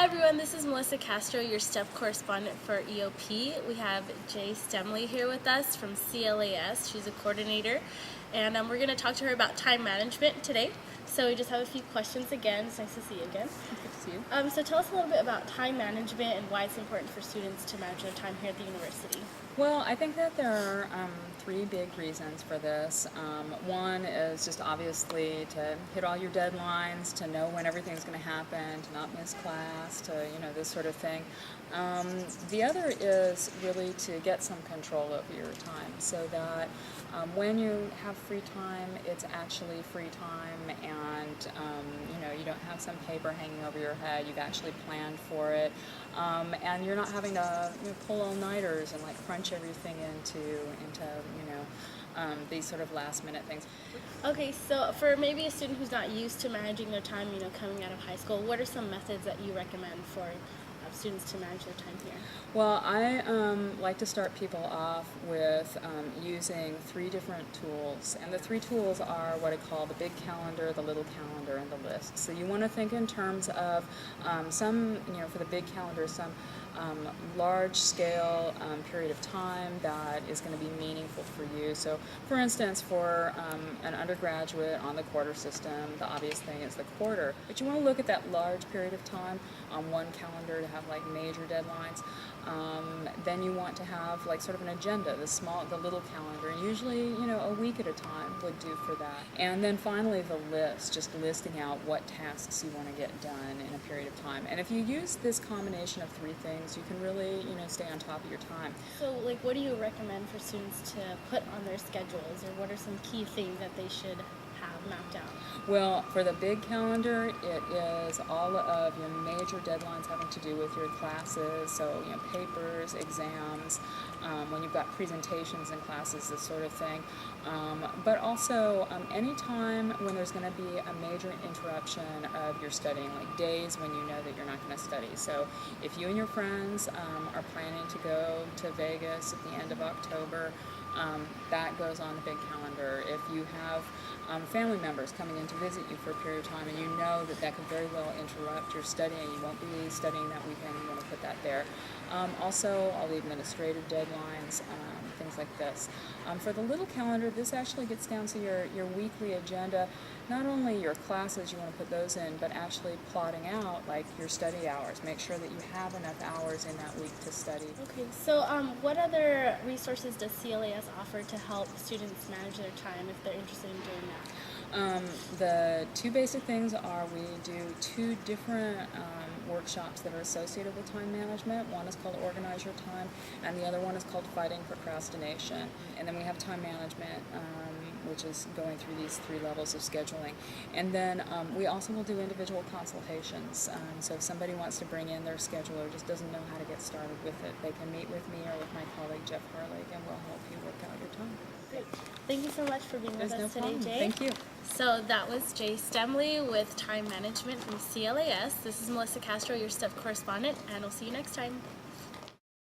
Hi everyone, this is Melissa Castro, your STEP correspondent for EOP. We have Jay Stemley here with us from CLAS. She's a coordinator, and we're going to talk to her about time management today. So we just have a few questions again. It's nice to see you again. Good to see you. So tell us a little bit about time management and why it's important for students to manage their time here at the university. Well, I think that there are three big reasons for this. One is just obviously to hit all your deadlines, to know when everything's going to happen, to not miss class, to this sort of thing. The other is really to get some control over your time, so that when you have free time, it's actually free time, and you don't have some paper hanging over your head. You've actually planned for it, and you're not having to pull all-nighters and crunch everything into these sort of last-minute things. Okay, so for maybe a student who's not used to managing their time, coming out of high school, what are some methods that you recommend for students to manage their time here? Well, I like to start people off with using three different tools, and the three tools are what I call the big calendar, the little calendar, and the list. So you want to think in terms of some, for the big calendar, some large-scale period of time that is going to be meaningful for you. So, for instance, for an undergraduate on the quarter system, the obvious thing is the quarter. But you want to look at that large period of time on one calendar to have major deadlines. Then you want to have sort of an agenda, the little calendar, and usually a week at a time would do for that. And then finally the list, just listing out what tasks you want to get done in a period of time. And if you use this combination of three things, you can really stay on top of your time. So what do you recommend for students to put on their schedules, or what are some key things that they should have mapped out? Well, for the big calendar, it is all of your major deadlines having to do with your classes, so papers, exams, when you've got presentations in classes, this sort of thing. But also any time when there's going to be a major interruption of your studying, like days when you know that you're not going to study. So if you and your friends are planning to go to Vegas at the end of October, that goes on the big calendar. If you have family members coming in to visit you for a period of time and you know that that could very well interrupt your studying, you won't be studying that weekend, you want to put that there. Also, all the administrative deadlines, things like this. For the little calendar, this actually gets down to your weekly agenda. Not only your classes, you want to put those in, but actually plotting out your study hours. Make sure that you have enough hours in that week to study. Okay, so what other resources does CLAS offer to help students manage their time if they're interested in doing that? The two basic things are we do two different workshops that are associated with time management. One is called Organize Your Time, and the other one is called Fighting Procrastination. And then we have time management, which is going through these three levels of scheduling. And then we also will do individual consultations. So if somebody wants to bring in their schedule or just doesn't know how to get started with it, they can meet with me or with my colleague Jeff Harley, and we'll help you work out your time. Great. Thank you so much for being with us today, Jay. Thank you. So that was Jay Stemley with Time Management from CLAS. This is Melissa Castro, your STEP correspondent, and we'll see you next time.